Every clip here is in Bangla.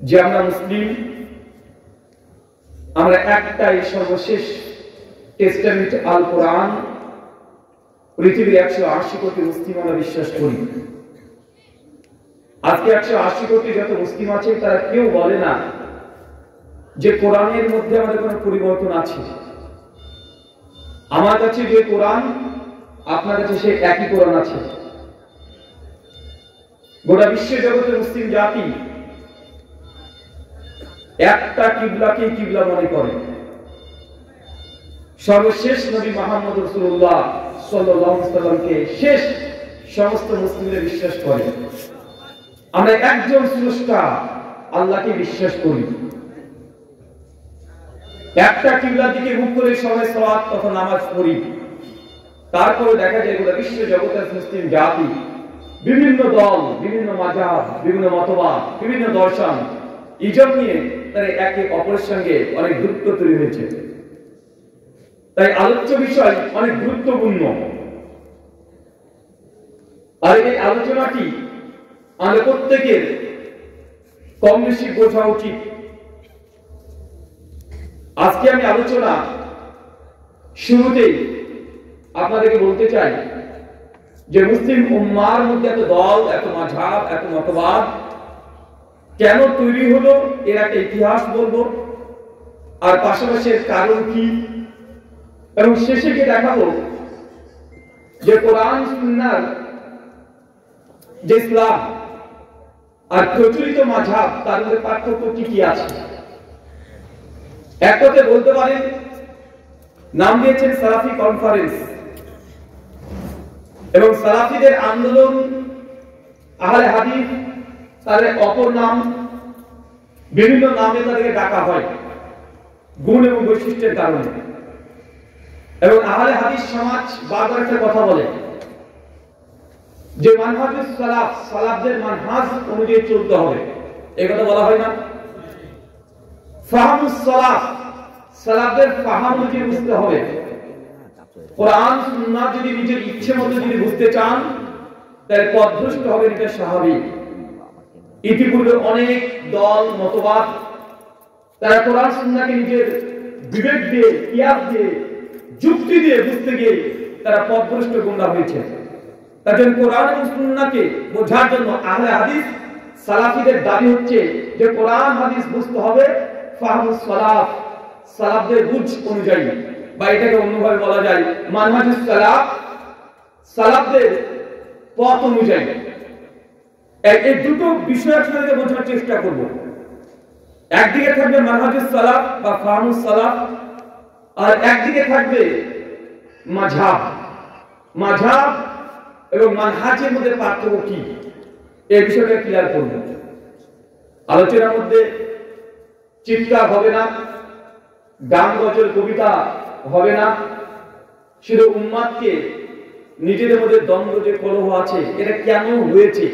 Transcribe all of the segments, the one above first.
যে আমরা মুসলিম, আমরা একটাই সর্বশেষ টেস্টামেন্ট আল কোরআন পৃথিবীর 180 কোটি মুসলিম আমরা বিশ্বাস করি। আজকে 180 কোটি যত মুসলিম আছে তারা কেউ বলে না যে কোরআনের মধ্যে আমাদের কোনো পরিবর্তন আছে। আমার কাছে যে কোরআন, আপনার কাছে সেই একই কোরআন আছে। গোটা বিশ্ব জগতের মুসলিম জাতি একটা কিবলাকে কিবলা মনে করে। সর্বশেষ নবী মুহাম্মদ রাসূলুল্লাহ সাল্লাল্লাহু আলাইহি ওয়াসাল্লামকে শেষ সমস্ত মুসলিমরা বিশ্বাস করে। আমরা একজন স্রষ্টা আল্লাহকে বিশ্বাস করি। একটা কিবলার দিকে মুখ করে সবাই সালাত তথা নামাজ পড়ি। তারপরে দেখা যায় গোটা বিশ্ব জগতের মুসলিম জাতি বিভিন্ন দল, বিভিন্ন মাযহাব, বিভিন্ন মতবাদ, বিভিন্ন দর্শন ইজম নিয়ে তারা একে অপরের সঙ্গে অনেক দূরত্ব তৈরি হয়েছে। তাই আলোচ্য বিষয় অনেক গুরুত্বপূর্ণ। আর এই আলোচনাটি আমাদের প্রত্যেকের কম বেশি বোঝা উচিত। আজকে আমি আলোচনা শুরুতেই আপনাদেরকে বলতে চাই যে মুসলিম উম্মার মধ্যে এত দল, এত মাযহাব, এত মতবাদ কেন তৈরি হলো, এর একটা ইতিহাস বলবো, আর পাশাপাশি এর কারণ কি, এবং শেষে গিয়ে দেখাবো যে কোরআন সুন্নাহর যে ইসলাম আর প্রচলিত মাযহাব তার মধ্যে পার্থক্য কি কি আছে। এক কথায় বলতে পারেন, নাম দিয়েছেন সালাফি কনফারেন্স, এবং সালাফিদের আন্দোলন আহলে হাদিস তাদের অপর নাম, বিভিন্ন নামে তাদেরকে ডাকা হয় গুণ এবং বৈশিষ্ট্যের কারণে। এবং আহলে হাদিস সমাজ বারবার একটা কথা বলে যে মানহাজুস সালাফ, সালাফদের মানহাজ অনুযায়ী চলতে হবে। এই কথা বলা হয় না? ফাহমুস সালাফ, সালাফদের ফাহাম অনুযায়ী বুঝতে হবে। কোরআন সুন্নাহ যদি নিজের ইচ্ছে মতো যদি বুঝতে চান তাহলে পথভ্রষ্ট হবেন, এটা স্বাভাবিক। ইতিপূর্বে অনেক দল মতবাদ তারা কোরআন সুন্নাহকে নিজের বিবেক দিয়ে, কিয়াস দিয়ে, যুক্তি দিয়ে বুঝতে গিয়ে তারা পথভ্রষ্ট গোমরাহ হয়েছে। তার জন্য কোরআন এবং সুন্নাহকে বোঝার জন্য আহলে হাদিস সালাফিদের দাবি হচ্ছে যে কোরআন হাদিস বুঝতে হবে ফাহমুস সালাফ, সালাফদের বুঝ অনুযায়ী, বা এটাকে অন্যভাবে বলা যায় মানহাজুস সালাফ, সালাফদের পথ অনুযায়ী। এই দুটো বিষয় একসাথে বোঝার চেষ্টা করব। একদিকে থাকবে মানহাজুস সালাফ বা ফাহমুস সালাফ, আর একদিকে থাকবে মাযহাব। মাযহাব এবং মানহাজের মধ্যে পার্থক্য কি, এই বিষয়টা ক্লিয়ার করব। আলোচনার মধ্যে চিৎকার হবে না, গান গজল কবিতা হবে না, শুধু উম্মাদকে নিজেদের মধ্যে দ্বন্দ্ব যে কলহ আছে এটা কেন হয়েছে,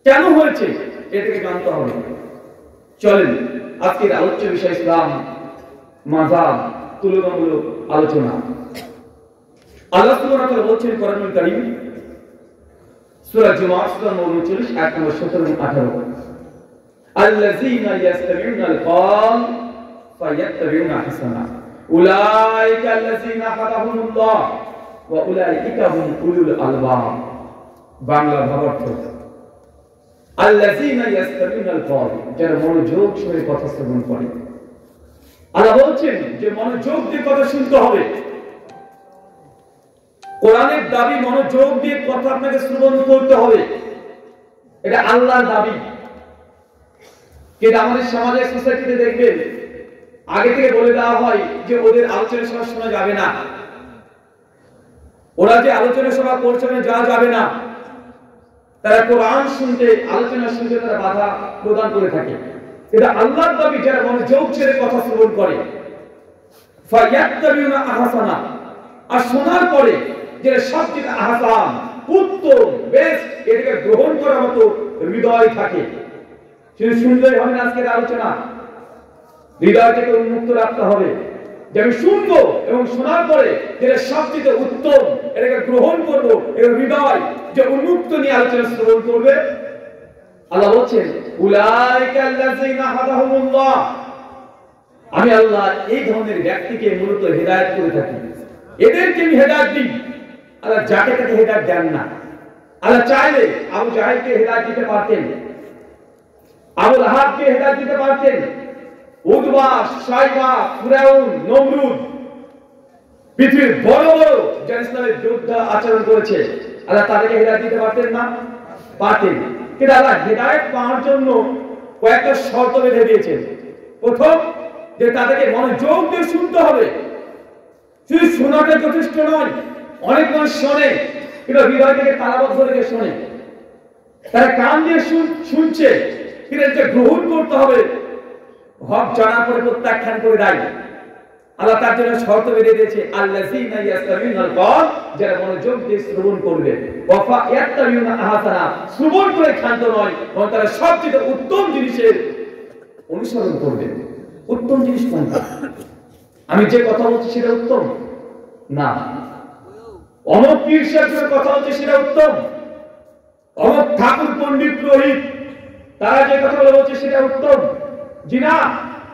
কেন হয়েছে এটাকে জানতে হবে। চলেন আজকের আলোচ্য বিষয় ইসলাম মাযহাব তুলনামূলক আলোচনা। আল্লাহ সুবহানাহু ওয়া তাআলা বলছেন কোরআনুল কারীম সূরা জুমআ সূরা 39 আয়াত নম্বর 17 এবং 18, আল্লাযীনা ইয়াসতামিউনাল কওল ফায়াত্তাবিউনা হাসানা উলাইকা আল্লাযীনা হাদাহুমুল্লাহ ওয়া উলাইকা হুম উলুল আলবাব। বাংলা ভাবার্থ, আল্লাযীনা ইয়াসতামিউনাল কওল, যারা মনোযোগ সহকারে কথা শ্রবণ করে। আল্লাহ বলছেন যে মনোযোগ দিয়ে কথা শুনতে হবে। কোরআনের দাবি মনোযোগ দিয়ে কথা আপনাকে শ্রবণ করতে হবে, এটা আল্লাহর দাবি। কিন্তু আমাদের সমাজে, সোসাইটিতে দেখবেন আগে থেকে বলে দেওয়া হয় যে ওদের আলোচনা সভা শোনা যাবে না, ওরা যে আলোচনা সভা করছে যাওয়া যাবে না। তারা কোরআন শুনতে, আলোচনা শুনতে তারা বাধা প্রদান করে থাকে। এটা আল্লাহর দাবি, যারা মনোযোগ ছেড়ে কথা শ্রবণ করে ফায়াত্তাবিউনা আহসানা, আর শোনার পরে যে সবচেয়ে আহসান, উত্তম, বেস্ট, এটাকে গ্রহণ করার মতো হৃদয় থাকে। শুধু শুনলেই হবে না, আজকের আলোচনা হৃদয়টাকে উন্মুক্ত রাখতে হবে যে আমি শুনবো এবং শোনার পরে যেটা সবচেয়ে উত্তম এটাকে গ্রহণ করবো, এবং হৃদয় যে উন্মুক্ত নিয়ে আলোচনা শ্রবণ করবে আল্লাহ বলছেন উলাইকা আল্লাযিনা হাদাহুমুল্লাহ, আমি আল্লাহ এই ধরনের ব্যক্তিকে মূলত হেদায়েত করে থাকি, এদেরকে আমি হেদায়েত দিই। আল্লাহ যাকে তাকে হেদায়েত দেন না। আল্লাহ চাইলে আবু জাহেলকে হেদায়েত দিতে পারতেন, আবু লাহাবকে হেদায়েত দিতে পারতেন, উতবা, শাইবা, ফিরাউন, নমরুদ, পৃথিবীর বড় বড় যারা ইসলামের বিরুদ্ধে আচরণ করেছে, আল্লাহ তাদেরকে হেদায়েত দিতে পারতেন না? পারতেন। কিন্তু আল্লাহ হেদায়েত পাওয়ার জন্য কয়েকটা শর্ত বেঁধে দিয়েছেন। প্রথম, যে তাদেরকে মনোযোগ দিয়ে শুনতে হবে। শুধু শোনাটা যথেষ্ট নয়। অনেক মানুষ শোনে কিন্তু হৃদয় থেকে তালাবদ্ধ রেখে শোনে, তারা কান দিয়ে শুনছে কিন্তু এটা গ্রহণ করতে হবে, হক জানার পরে প্রত্যাখ্যান করে দেয়। আল্লাহ তার জন্য শর্ত বেঁধে দিয়েছে আল্লাযীনা ইয়াসতামিউনাল কওল, যারা মনোযোগ দিয়ে শ্রবণ করবে, ওয়া ইয়াত্তাবিউনা আহসানা, শ্রবণ করে ক্ষান্ত নয়, বরং তারা সবচেয়ে উত্তম জিনিসের অনুসরণ করবে। উত্তম জিনিস কোনটা? আমি যে কথা বলছি সেটা উত্তম না। অমুক পীর সাহেবের কথা বলছে সেটা উত্তম, অমুক ঠাকুর পণ্ডিত পুরোহিত তারা যে কথা বলছে সেটা উত্তম জি না।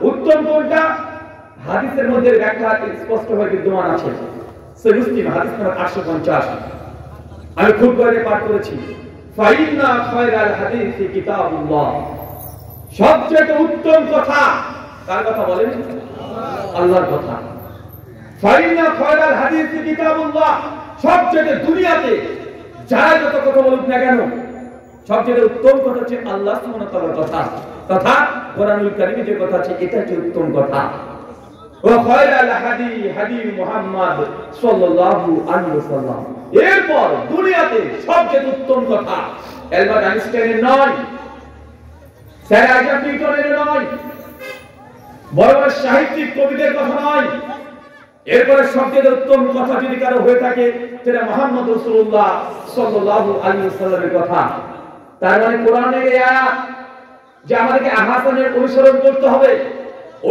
উত্তম কোনটা? হাদিসের মধ্যে ব্যাখ্যা স্পষ্টভাবে বিদ্যমান আছে। সহিহ মুসলিম হাদিস নম্বর 850 আমি খুব করে পাঠ করেছি। ফাইন্না খায়রাল হাদিসি কিতাবুল্লাহ, সবচেয়ে উত্তম কথা কার কথা বলেন? আল্লাহর কথা। ফাইন্না খায়রাল হাদিসি কিতাবুল্লাহ, সবচেয়ে দুনিয়াতে যারা যত কথা বলুক না কেন সবচেয়ে উত্তম কথা হচ্ছে আল্লাহ সুবহানাহু ওয়া তাআলার কথা, তথা কোরআনুল কারীমে যে কথা আছে এটা হচ্ছে উত্তম কথা। ওয়া খায়রাল হাদি হাদি মুহাম্মদ সাল্লাল্লাহু আলাইহি ওয়াসাল্লাম, এরপর দুনিয়াতে সবচেয়ে উত্তম কথা অ্যালবার্ট আইনস্টাইনের নয়, স্যার আইজাক নিউটনের নয়, বড় বড় সাহিত্যিক কবিদের কথা নয়। এরপরে সবচেয়ে উত্তম কথা যদি কারো হয়ে থাকে সেটা মুহাম্মদ রাসূলুল্লাহ সাল্লাল্লাহু আলাইহি ওয়াসাল্লামের কথা। তার মানে কোরআনের এই আয়াত যে আমাদেরকে আহসানের অনুসরণ করতে হবে,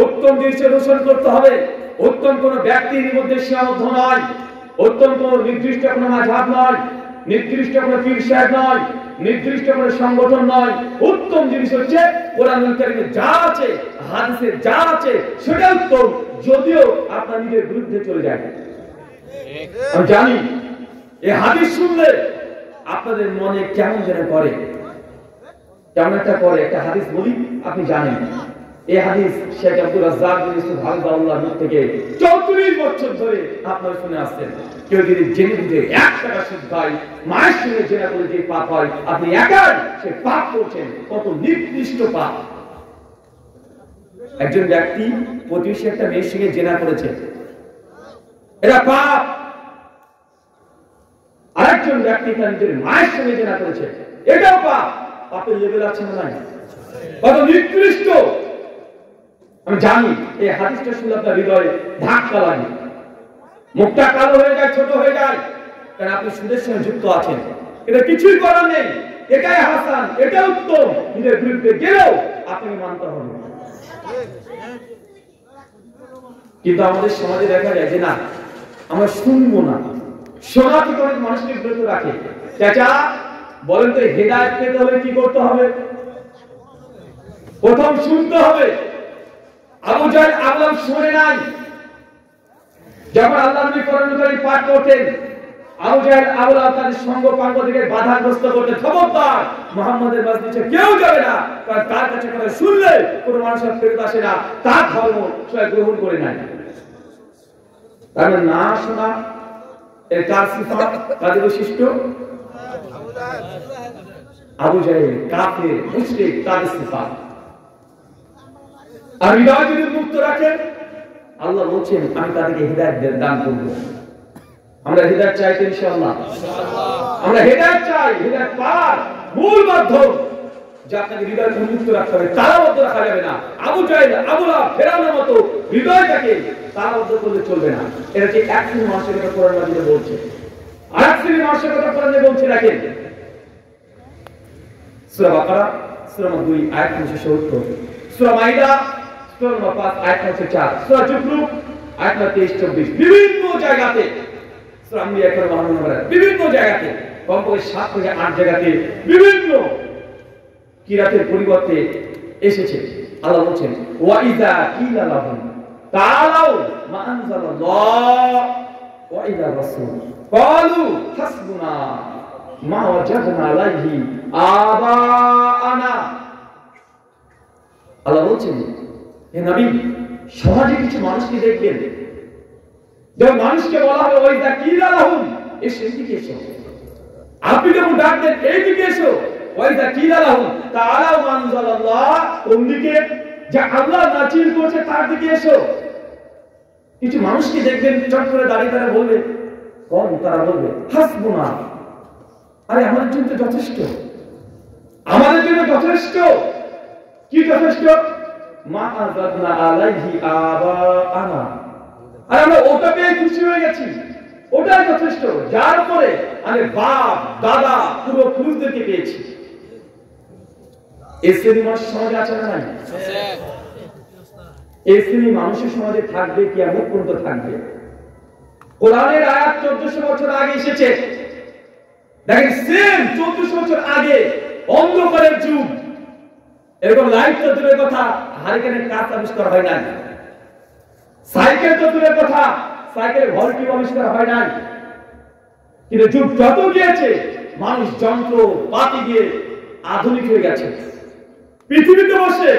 উত্তম জিনিসের অনুসরণ করতে হবে। উত্তম কোন ব্যক্তির মধ্যে সীমাবদ্ধ নয়, উত্তম কোন নির্দিষ্ট কোন মাযহাব নয়, নির্দিষ্ট কোন পীর সাহেব নয়, নির্দিষ্ট কোন সংগঠন নয়। উত্তম জিনিস হচ্ছে কোরআনুল কারীমে যা আছে, হাদিসে যা আছে সেটা উত্তম, যদিও আপনার নিজের বিরুদ্ধে চলে যায়। আমি জানি এই হাদিস শুনলে আপনাদের মনে কেমন যেন করে, কেমন একটা করে। একটা হাদিস বলি, আপনি জানেন এই হাদিস শেখ আব্দুর রাজ্জাক বিন ইউসুফ হাফিজাহুল্লাহর মুখ থেকে 34 বছর ধরে আপনারা শুনে আসছেন। কেউ যদি জেনে বুঝে 1 টাকা সুদ খায়, মায়ের সঙ্গে জেনা করে যে পাপ হয়, আপনি একাই সে পাপ করছেন। কত নিকৃষ্ট পাপ! একজন ব্যক্তি প্রতিবেশী একটা মেয়ের সঙ্গে জেনা করেছে, এটা পাপ। আরেকজন ব্যক্তি তার নিজের মায়ের সঙ্গে জেনা করেছে, এটাও পাপ। পাপের লেভেল আছে না নাই? কত নিকৃষ্ট! আমি জানি এই হাদিসটা শুনলে আপনার হৃদয়ে ধাক্কা লাগে, মুখটা কালো হয়ে যায়, ছোট হয়ে যায়, কারণ আপনি সুদের সঙ্গে যুক্ত আছেন। এটা কিছুই করার নেই, এটাই হাসান, এটা উত্তম। নিজের বিরুদ্ধে গেলেও আপনাকে মানতে হবে। কিন্তু আমাদের সমাজে দেখা যায় যে না, আমরা শুনবো না। শোনা থেকে অনেক মানুষকে বিরত রাখে। চাচা বলেন তো, হেদায়েত পেতে হলে কি করতে হবে? প্রথম শুনতে হবে। আবু জাহেল আবলাম শুনে নাই। যখন আল্লাহর নবী কোরআনুল কারীম পাঠ করতেন, আবু জাহেল আবলাম তাদের সঙ্গ পাঙ্গ থেকে বাধাগ্রস্ত করতে, খবরদার মুহাম্মাদের মজলিসে কেউ যাবে না, কারণ তার কাছে কথা শুনলে কোনো মানুষের ফেরত আসে না, তার ধর্ম সবাই গ্রহণ করে নেয়। তাহলে না শোনা এর কার সিফাত, কাদের বৈশিষ্ট্য? আবু জাহেল কাফের মুশরিক, তাদের সিফাত। আর হৃদয় যদি মুক্ত রাখেন, আল্লাহ বলছেন আমি তাদেরকে হিদায়াত দান করব। আমরা হিদায়াত চাই তো ইনশাআল্লাহ? আমরা হিদায়াত চাই। হিদায়াত পাওয়ার মূল মাধ্যম যে আপনাকে হৃদয় মুক্ত রাখতে হবে, তালাবদ্ধ রাখা যাবে না। আবু জাহেল, আবু লাহাব, ফেরাউনের মতো হৃদয়টাকে তালাবদ্ধ করলে চলবে না। এটা যে এক শ্রেণীর মানুষের কথা কোরআন মাজিদে বলছে, আর এক শ্রেণীর মানুষের কথা কোরআনে বলছে। দেখেন সূরা বাকারা সূরা 2 আয়াত 170, সূরা মাইদা সূরা 5 আয়াত 4, সূরা জুখরুফ আয়াত 23-24, বিভিন্ন জায়গাতে, সূরা আম্বিয়া 51 নম্বরে বিভিন্ন জায়গাতে, কমপক্ষে 7 থেকে 8 জায়গাতে বিভিন্ন কিরাতের পরিবর্তে এসেছে। আল্লাহ বলছেন ওয়াইদা কিলা লাহুম তাআলাউ মা আনজালাল্লাহ ওয়া ইলা রাসূল ক্বালু হাসবুনা মা ওয়াজাদনা আলাইহি আবাআনা। আল্লাহ বলছেন হে নবী, সমাজে কিছু মানুষকে দেখবেন, যখন মানুষকে বলা হবে ওয়াইদা কিলা লাহুম এসে এদিকে এসো, আপনি যখন ডাক দেন এইদিকে এসো, ওয়াইদা কিলা লাহুম তাআলাউ মা আনজালাল্লাহ, কোন দিকে? যা আল্লাহ নাযিল করেছে তার দিকে এসো। কিছু মানুষকে দেখবেন চট করে দাঁড়িয়ে তারা বলবে, কোন? তারা বলবে হাসবুনা, আরে আমাদের জন্য তো যথেষ্ট, আমাদের জন্য যথেষ্ট। কি যথেষ্ট? মা আযাদনা আলাইহি আবাআনা, আর আমরা ওটা পেয়ে খুশি হয়ে গেছি, ওটাই যথেষ্ট, যার উপরে আমি বাপ দাদা পুরো পুরুষদেরকে পেয়েছি। এই শ্রেণী মানুষ সমাজে আছে না নাই? এই শ্রেণী মানুষের সমাজে থাকবে, কিয়ামত পর্যন্ত থাকবে। কোরআনের আয়াত 1400 বছর আগে এসেছে। দেখেন সেম 1400 বছর আগে অন্ধকারের যুগ, এরকম লাইট তো দূরের কথা, হারিকেনের কাঁচ আবিষ্কার হয় নাই, সাইকেল তো দূরের কথা, সাইকেলের ভলটি আবিষ্কার হয় নাই। কিন্তু যুগ যত গিয়েছে মানুষ যন্ত্র পাতি দিয়ে আধুনিক হয়ে গেছে। পৃথিবীতে বসে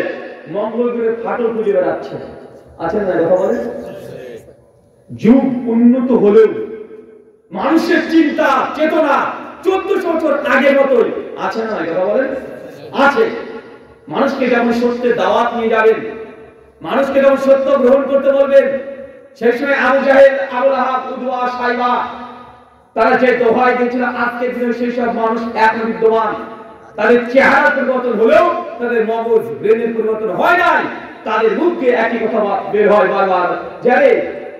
মঙ্গল গ্রহে ফাটল খুঁজে বেড়াচ্ছে, আছেন না কথা বলে? যুগ উন্নত হলেও মানুষের চিন্তা চেতনা 1400 বছর আগের মতোই আছে না কথা বলেন? আছে। মানুষকে যেমন সত্যের দাওয়াত নিয়ে যাবেন, মানুষকে যেমন সত্য গ্রহণ করতে বলবেন, সেই সময় আবু জাহেল, আবু লাহাব, উতবা, সাইবা তারা যে দোহাই দিয়েছিল, আজকের দিনে সেই সব মানুষ এখনো বিদ্যমান। তাদের চেহারা পরিবর্তন হলেও তাদের মগজ ব্রেনের পরিবর্তন হয় নাই। তাদের মুখে একই কথা বের হয় বারবার, যারে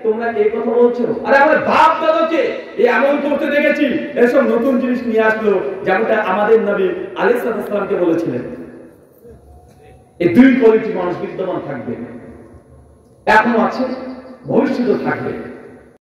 তোমরা এই কথা বলছো, আরে আমাদের বাপ দাদাকে এই এমন করতে দেখেছি, এসব নতুন জিনিস নিয়ে আসলো, যেমনটা আমাদের নবী আলাইহিস সালামকে বলেছিলেন। এই দুই কোয়ালিটির মানুষ বিদ্যমান থাকবে, এখনো আছে, ভবিষ্যতেও থাকবে।